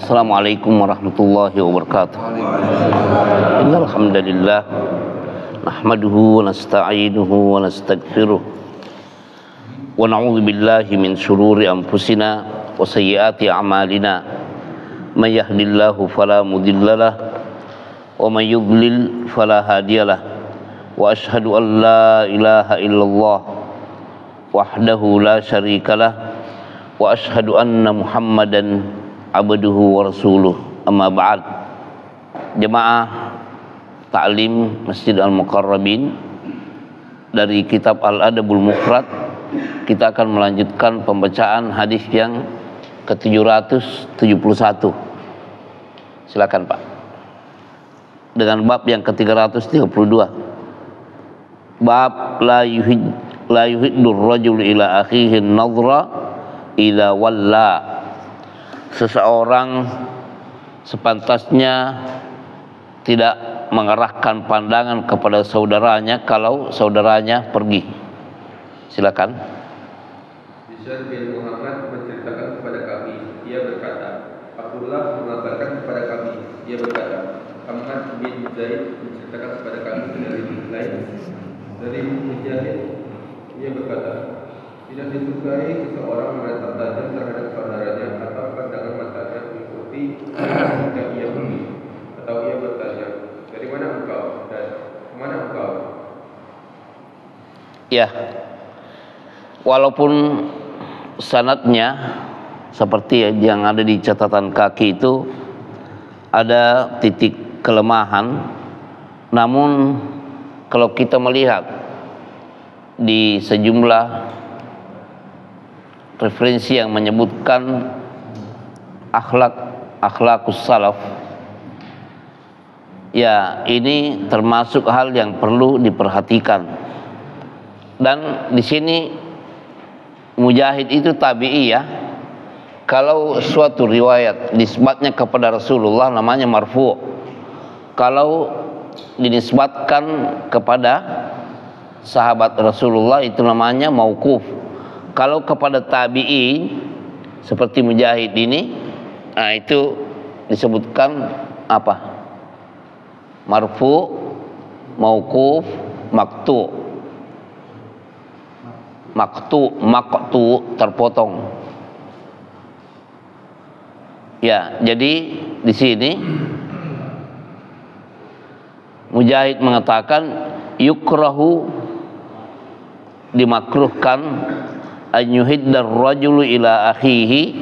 Assalamualaikum warahmatullahi wabarakatuh. Innal hamdalillah nahmaduhu wa nasta'inuhu wa nastaghfiruh wa na'udzu billahi min shururi anfusina wa sayyiati a'malina. May yahdihillahu fala mudhillalah wa may yudlil fala hadiyalah. Wa asyhadu an la ilaha illallah wahdahu la syarikalah wa asyhadu anna Muhammadan abduhu wa rasuluh. Amma ba'd. Jemaah Ta'lim Masjid Al-Muqarrabin, dari kitab Al-Adabul Mufrad kita akan melanjutkan pembacaan hadis yang ke-771. Silakan Pak. Dengan bab yang ke-332. Bab la yuhiddur rajul ila akhihi an-nadhra idza walla. Seseorang sepantasnya tidak mengarahkan pandangan kepada saudaranya kalau saudaranya pergi. Silakan. Bishr bin Muhammad menceritakan kepada kami, ia berkata, Abdullah mengabarkan kepada kami, ia berkata, Ahmad bin Zaid menceritakan kepada kami dari Mujahid, ia berkata, tidak disukai seseorang menatap tajam terhadap saudaranya atau pandangan matanya mengikuti jika ia pergi, atau ia bertanya, dari mana engkau dan kemana engkau? Ya, walaupun sanadnya seperti yang ada di catatan kaki itu ada titik kelemahan, namun kalau kita melihat di sejumlah referensi yang menyebutkan akhlaqus salaf, ya ini termasuk hal yang perlu diperhatikan. Dan di sini Mujahid itu tabi'i ya. Kalau suatu riwayat nisbatnya kepada Rasulullah namanya marfu'. Kalau dinisbatkan kepada sahabat Rasulullah itu namanya mauquf. Kalau kepada tabi'in seperti Mujahid ini, nah itu disebutkan apa? Marfu', mauquf, maqtu'. Maqtu terpotong. Ya, jadi di sini Mujahid mengatakan yukrahu, dimakruhkan, an yuhiddar rajulu ila akhihi,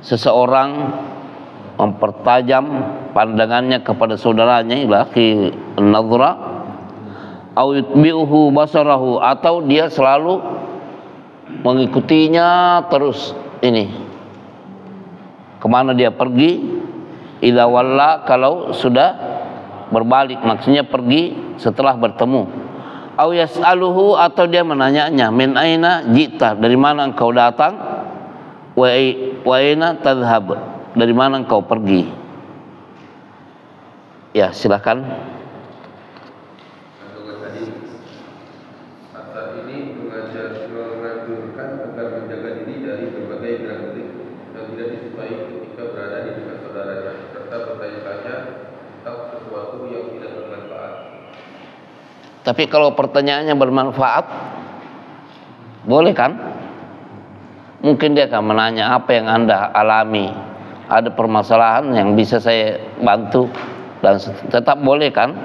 seseorang mempertajam pandangannya kepada saudaranya, ila akhi an-nadhra, au yutbi'uhu basarahu, atau dia selalu mengikutinya terus ini kemana dia pergi, idza walla, kalau sudah berbalik, maksudnya pergi setelah bertemu, au yas'aluhu, atau dia menanyanya, min aina jita, dari mana engkau datang, wa aina tadhhab, dari mana engkau pergi. Ya, silakan. Saat ini menganjurkan agar menjaga diri dari berbagai gerak-gerik yang tidak disukai ketika berada di dekat saudaranya, serta bertanya-tanya tentang sesuatu yang tidak bermanfaat. Tapi kalau pertanyaannya bermanfaat, boleh kan? Mungkin dia akan menanya apa yang Anda alami, ada permasalahan yang bisa saya bantu, dan tetap boleh kan?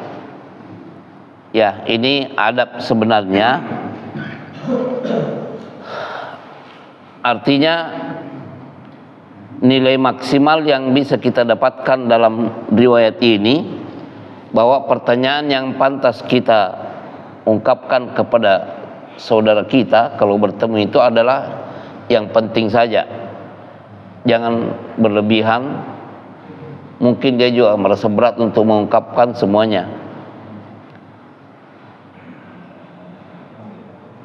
Ya, ini adab sebenarnya. Artinya nilai maksimal yang bisa kita dapatkan dalam riwayat ini, bahwa pertanyaan yang pantas kita ungkapkan kepada saudara kita kalau bertemu itu adalah yang penting saja. Jangan berlebihan. Mungkin dia juga merasa berat untuk mengungkapkan semuanya.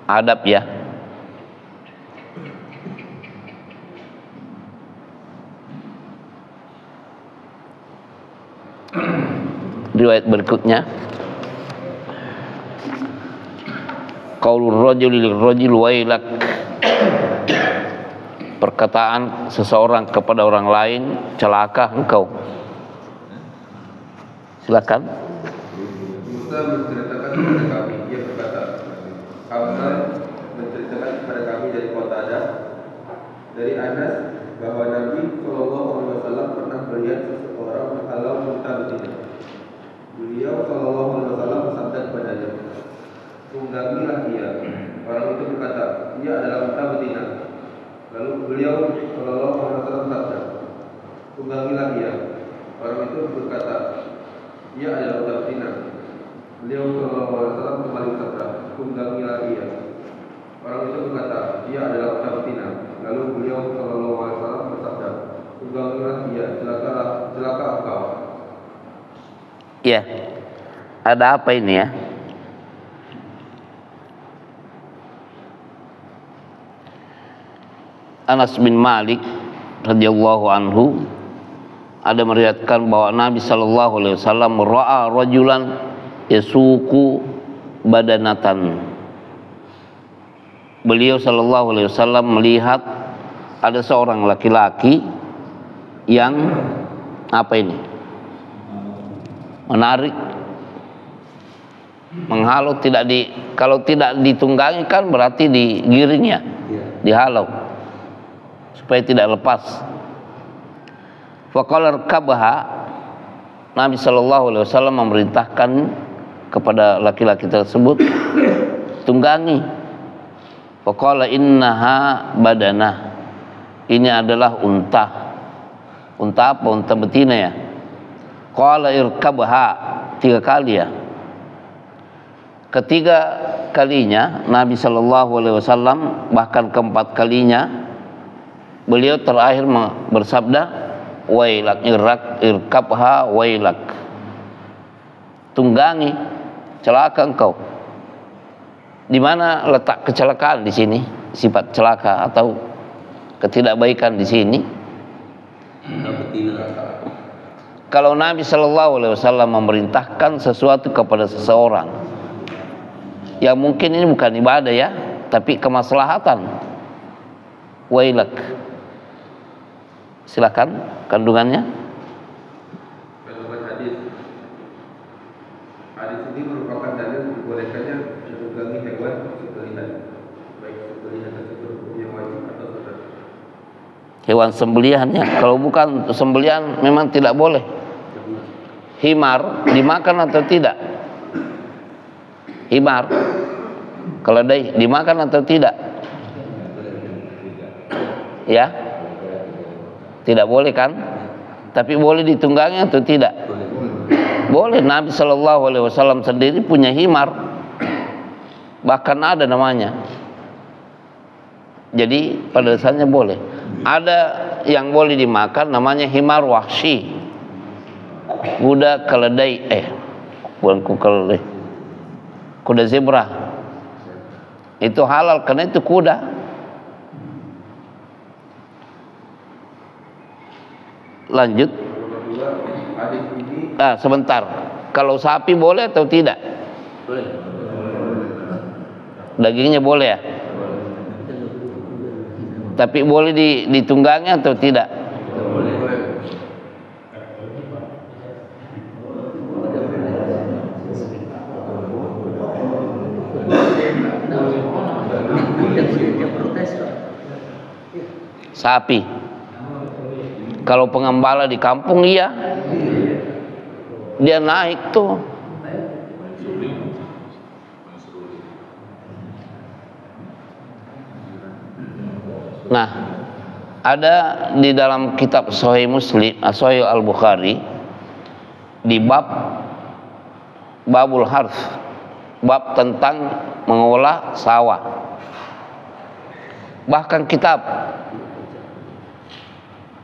Adab ya. Riwayat berikutnya, qaulur rajuli lirrajul wailak perkataan seseorang kepada orang lain, celaka engkau. Silakan. Musa menceritakan kepada kami, dia berkata, Hamzah menceritakan kepada kami dari Qatadah, dari Anas, bahwa Nabi SAW pernah melihat seseorang menghalau unta betina. Beliau SAW bersabda kepadanya, tunggangilah dia. Orang itu berkata, ia adalah unta betina. Lalu beliau SAW bersabda, tunggangilah dia. Orang itu berkata, ia adalah unta betina. Beliau SAW kembali bersabda, tunggangilah dia. Orang itu berkata, dia adalah unta betina. Lalu beliau SAW bersabda, tunggangilah dia, celaka engkau. Ya, ada apa ini ya? Anas bin Malik radhiyallahu anhu ada meriwayatkan bahwa Nabi sallallahu alaihi wasallam ra'a rajulan yasuqu badanatan. Beliau sallallahu alaihi wasallam melihat ada seorang laki-laki yang apa ini? Menarik, menghalau, kalau tidak ditunggangi kan berarti digiring ya, dihalau supaya tidak lepas. Faqala rkabha, Nabi sallallahu alaihi wasallam memerintahkan kepada laki-laki tersebut, tunggangi. Faqala innaha badanah, ini adalah unta. Unta apa? Unta betina ya. Qala irkabha, 3 kali ya. Ketiga kalinya Nabi sallallahu alaihi wasallam, bahkan keempat kalinya beliau terakhir bersabda, wailak, irkabha wailak, tunggangi, celaka engkau. Di mana letak kecelakaan di sini? Sifat celaka atau ketidakbaikan di sini? Kalau Nabi Shallallahu Alaihi Wasallam memerintahkan sesuatu kepada seseorang, ya mungkin ini bukan ibadah ya, tapi kemaslahatan. Wailak. Silakan kandungannya. Kandungan hadis. Hadis ini merupakan dalil dibolehkannya menunggangi hewan sembelihan, baik sembelihan tersebut yang wajib atau sunnah. Hewan sembelihannya, kalau bukan sembelihan memang tidak boleh. Himar dimakan atau tidak? Himar, keledai dimakan atau tidak? Ya, tidak boleh kan? Tapi boleh ditunggangi atau tidak? Boleh. Nabi Shallallahu Alaihi Wasallam sendiri punya himar, bahkan ada namanya. Jadi pada dasarnya boleh. Ada yang boleh dimakan, namanya himar wahsy, kuda keledai, bukan keledai, kuda zebra. Itu halal karena itu kuda. Lanjut. Sebentar. Kalau sapi boleh atau tidak? Boleh. Dagingnya boleh ya? Tapi boleh ditunggangi atau tidak? Boleh. Sapi. Kalau pengembala di kampung iya, dia naik tuh. Nah, ada di dalam kitab Sahih Muslim, Sahih Al-Bukhari, di babul harf, bab tentang mengolah sawah. Bahkan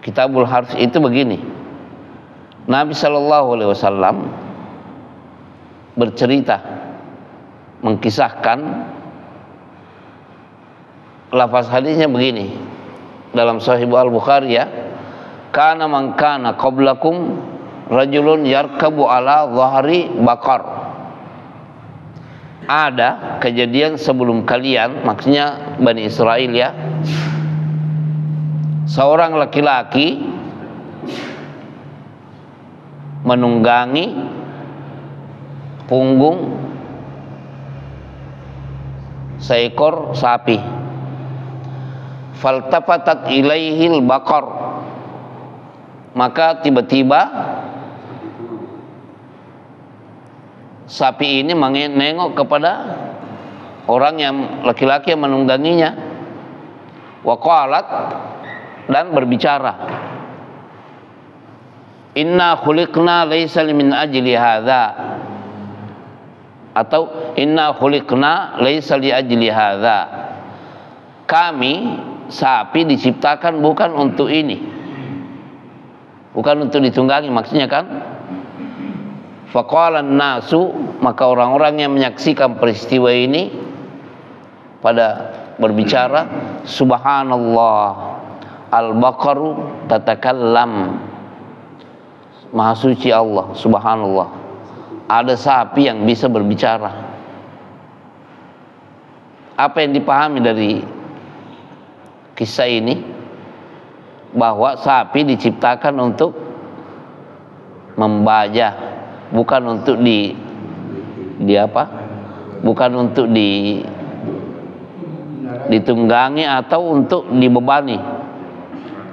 Kitabul Harf itu begini. Nabi Shallallahu Alaihi Wasallam bercerita, mengkisahkan, lafaz hadisnya begini dalam Sahih Al-Bukhari ya, kana man kana qablakum rajulun yarkabu ala dhahri bakar. Ada kejadian sebelum kalian, maksudnya Bani Israel ya, seorang laki-laki menunggangi punggung seekor sapi. Faltafatat ilaihil baqar, maka tiba-tiba sapi ini menengok kepada orang yang laki-laki yang menungganginya. Wa qalat, dan berbicara, inna khuliqna laisa min ajli hadza, atau inna khuliqna laisa li ajli hadza, kami sapi diciptakan bukan untuk ini, bukan untuk ditunggangi, maksudnya kan. Faqala nasu, maka orang-orang yang menyaksikan peristiwa ini pada berbicara, subhanallah, al-baqaru tatakallam, maha suci Allah, subhanallah, ada sapi yang bisa berbicara. Apa yang dipahami dari kisah ini? Bahwa sapi diciptakan untuk membajak, bukan untuk bukan untuk ditunggangi atau untuk dibebani.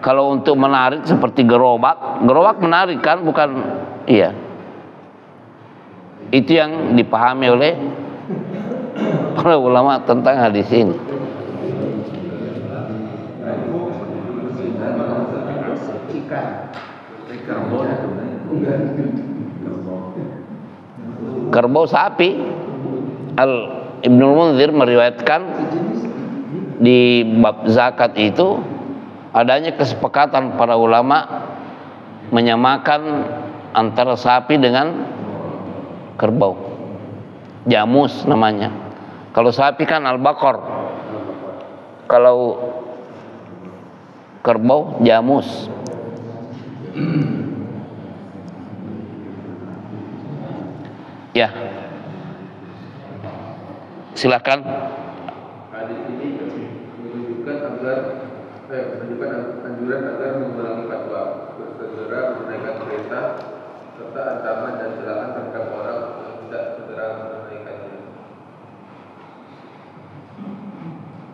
Kalau untuk menarik seperti gerobak menarik kan, bukan, iya. Itu yang dipahami oleh para ulama tentang hadis ini. Kerbau sapi. Ibnul Munzir meriwayatkan di bab zakat itu adanya kesepakatan para ulama menyamakan antara sapi dengan kerbau. Jamus namanya. Kalau sapi kan al-baqar, kalau kerbau jamus. Ya, silakan. Hadis ini menunjukkan anjuran agar mengulangi fatwa, bersegera menunaikan perintah, serta ancaman dan celaan terhadap orang yang tidak segera menunaikannya.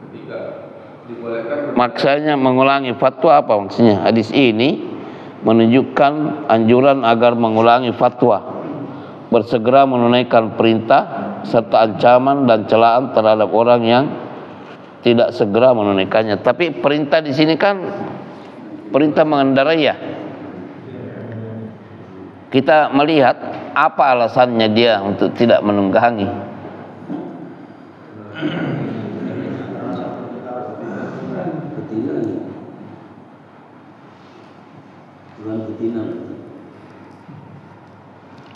Ketiga, dibolehkan. Maksudnya mengulangi fatwa apa maksudnya? Hadis ini menunjukkan anjuran agar mengulangi fatwa, bersegera menunaikan perintah, serta ancaman dan celaan terhadap orang yang tidak segera menunaikannya. Tapi perintah di sini kan perintah mengendarai ya. Kita melihat apa alasannya dia untuk tidak menunggangi.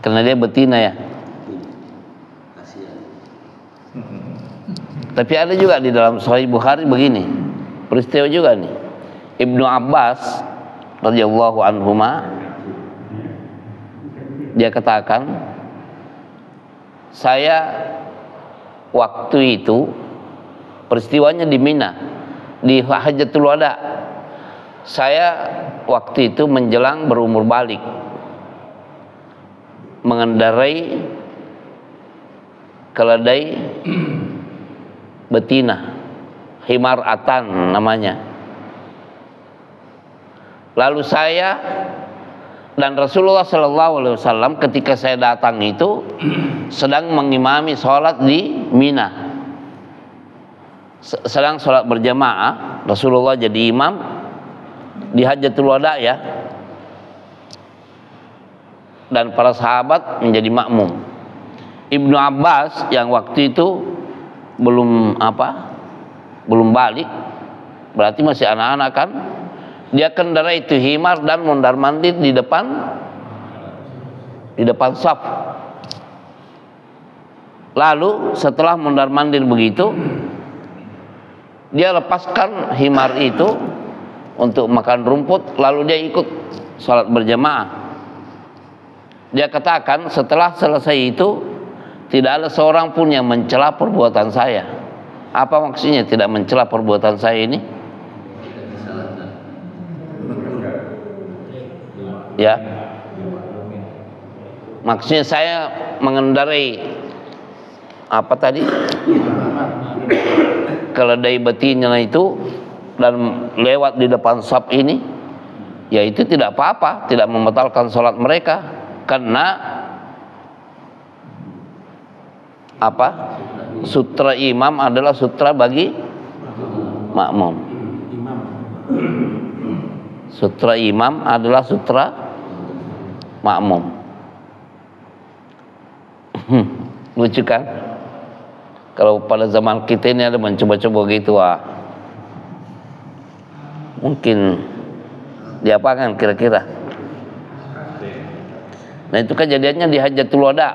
Karena dia betina ya. Tapi ada juga di dalam Sahih Bukhari begini, peristiwa juga nih. Ibnu Abbas radhiyallahu anhuma, dia katakan, saya waktu itu peristiwanya di Mina, di Hajjatul Wada. Saya waktu itu menjelang berumur balik, mengendarai keledai betina, himar atan namanya. Lalu saya dan Rasulullah SAW ketika saya datang itu sedang mengimami sholat di Mina, sedang sholat berjamaah. Rasulullah jadi imam di Hajjatul Wada ya, dan para sahabat menjadi makmum. Ibnu Abbas yang waktu itu belum balik, berarti masih anak-anak kan, dia kendarai itu himar dan mondar mandir di depan saf. Lalu setelah mondar mandir begitu, dia lepaskan himar itu untuk makan rumput, lalu dia ikut sholat berjamaah. Dia katakan setelah selesai itu tidak ada seorang pun yang mencela perbuatan saya. Apa maksudnya tidak mencela perbuatan saya ini? Ya. Maksudnya saya mengendarai apa tadi? Keledai betina itu dan lewat di depan shop ini, ya itu tidak apa-apa, tidak membatalkan sholat mereka, karena apa? Sutra imam adalah sutra bagi makmum. Sutra imam adalah sutra makmum. Lucu kan? Kalau pada zaman kita ini ada mencoba-coba gitu, mungkin diapakan kira-kira? Nah itu kejadiannya di Hajjatul Wada,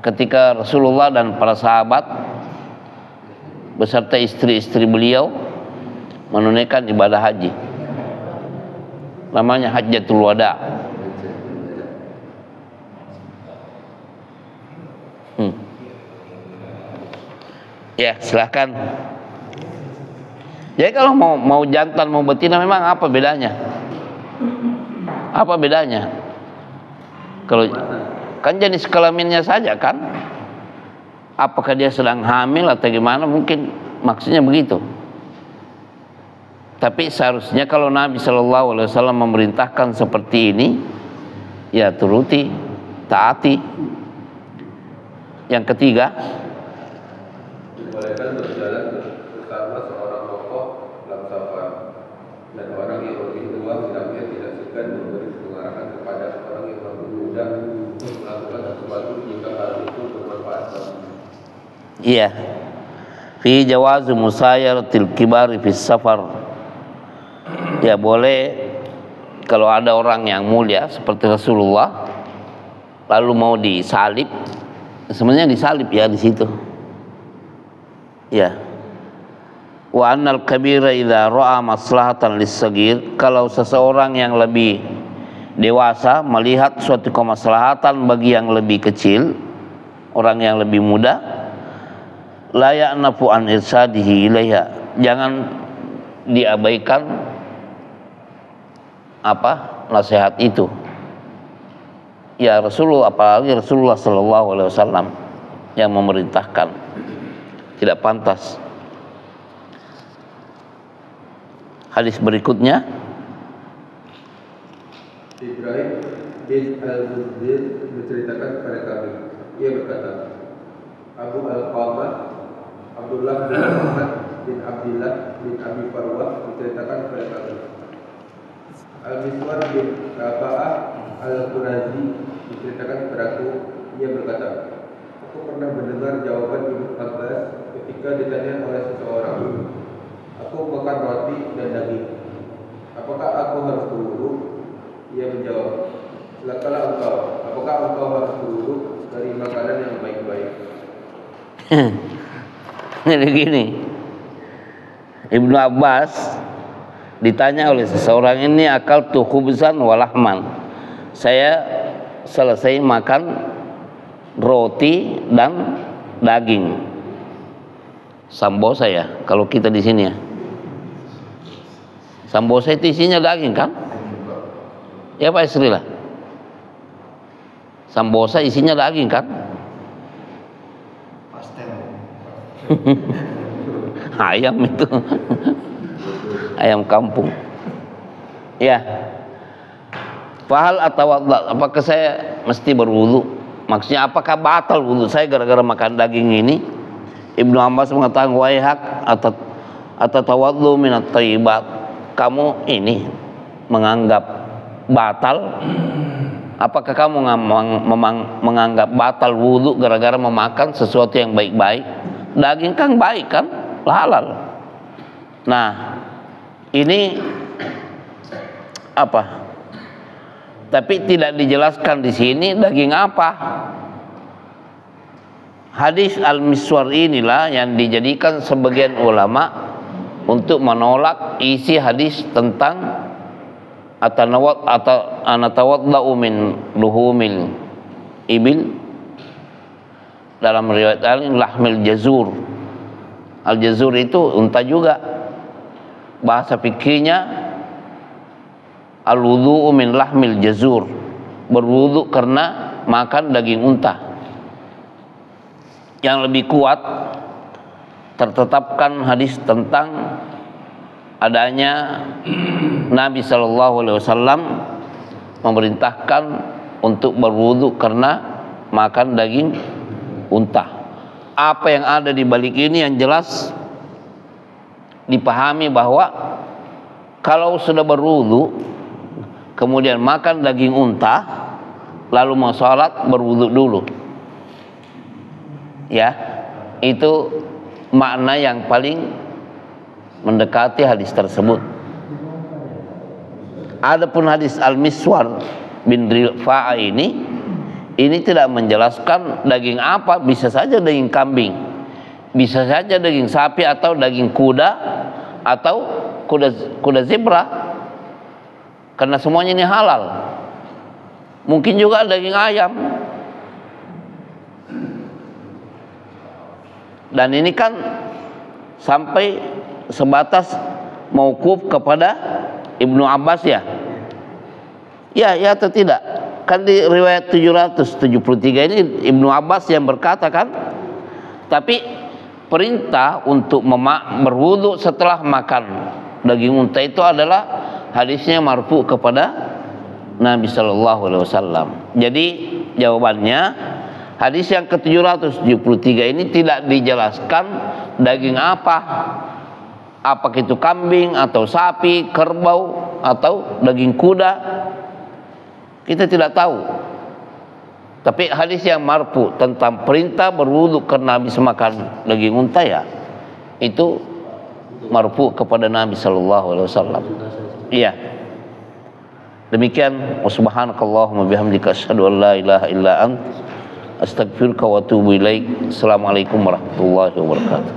ketika Rasulullah dan para sahabat beserta istri-istri beliau menunaikan ibadah haji. Namanya Hajjatul Wada. Ya, silahkan. Jadi kalau mau jantan mau betina memang apa bedanya? Apa bedanya? Kalau kan jenis kelaminnya saja kan? Apakah dia sedang hamil atau gimana? Mungkin maksudnya begitu. Tapi seharusnya kalau Nabi Shallallahu Alaihi Wasallam memerintahkan seperti ini, ya turuti, taati. Yang ketiga, dibolehkan berjalan bersama seorang tokoh dalam safar, dan orang yang lebih tua hendaknya tidak segan memberi pengarahan kepada orang yang lebih muda untuk melakukan sesuatu jika hal itu bermanfaat. iya, fi jawazu musayaratil kibari fi safar. Ya boleh kalau ada orang yang mulia seperti Rasulullah lalu mau disalib, sebenarnya disalib ya di situ. Ya. Wa annal kabira idza ra'a maslahatan lis-saghir, kalau seseorang yang lebih dewasa melihat suatu kemaslahatan bagi yang lebih kecil, orang yang lebih muda, la ya'nafu an irsadihi ilaiha, jangan diabaikan apa nasihat itu. Ya Rasulullah, apalagi Rasulullah sallallahu alaihi wasallam yang memerintahkan, tidak pantas. Hadis berikutnya, Ibrahim bin Al-Mudzir menceritakan kepada kami, ia berkata, Abu Al-Qamah Abdullah bin Muhammad bin Abdullah bin Abi Farwah menceritakan kepada kami, Al-Miswar bin Rafa'ah Al-Qurazi menceritakan kepadaku, ia berkata, aku pernah mendengar jawaban Ibnu Abbas ketika ditanya oleh seseorang, aku makan roti dan daging, apakah aku harus berwudu? Ia menjawab, silakanlah engkau, apakah engkau harus berwudu dari makanan yang baik-baik? Jadi gini, Ibnu Abbas ditanya oleh seseorang, ini akal tu khubzan walahman, saya selesai makan roti dan daging. Sambosa ya, kalau kita di sini ya. Sambosa itu isinya daging kan? Ya Pak Isri lah. Sambosa isinya daging kan? Ayam itu. Ayam kampung. Ya. Fahal atawadda, apakah saya mesti berwudu? Maksudnya apakah batal wudu saya gara-gara makan daging ini? Ibnu Abbas mengatakan, wahai hak atau tawaddu minat thayyibat, kamu ini menganggap batal? Apakah kamu menganggap batal wudu gara-gara memakan sesuatu yang baik-baik? Daging kan baik kan, halal. Nah, ini apa? Tapi tidak dijelaskan di sini daging apa. Hadis Al-Miswar inilah yang dijadikan sebagian ulama untuk menolak isi hadis tentang anatawadda'u min luhumil ibil, dalam riwayat lain lahmil jazur. Al-jazur itu unta juga. Bahasa fikihnya al-wudu'u min lahmil jazur, berwudu karena makan daging unta. Yang lebih kuat tertetapkan hadis tentang adanya Nabi SAW memerintahkan untuk berwudu karena makan daging unta. Apa yang ada di balik ini yang jelas dipahami bahwa kalau sudah berwudu kemudian makan daging unta lalu mau sholat, berwudu dulu. Ya, itu makna yang paling mendekati hadis tersebut. Adapun hadis Al-Miswar bin Rifa'ah ini tidak menjelaskan daging apa, bisa saja daging kambing, bisa saja daging sapi atau daging kuda atau kuda zebra, karena semuanya ini halal. Mungkin juga daging ayam. Dan ini kan sampai sebatas mauquf kepada Ibnu Abbas ya. Ya atau tidak? Kan di riwayat 773 ini Ibnu Abbas yang berkata kan. Tapi perintah untuk berwudu setelah makan daging unta itu adalah hadisnya marfu kepada Nabi sallallahu alaihi wasallam. Jadi jawabannya hadis yang ke-773 ini tidak dijelaskan daging apa. Apakah itu kambing atau sapi, kerbau atau daging kuda, kita tidak tahu. Tapi hadis yang marfu tentang perintah berwudu karena habis makan daging unta ya, itu marfu kepada Nabi sallallahu alaihi wasallam. Iya. Demikian, subhanakallahumma bihamdika asyhadu an la ilaha illa ant astaghfiruka wa atubu ilaik. Assalamualaikum warahmatullahi wabarakatuh.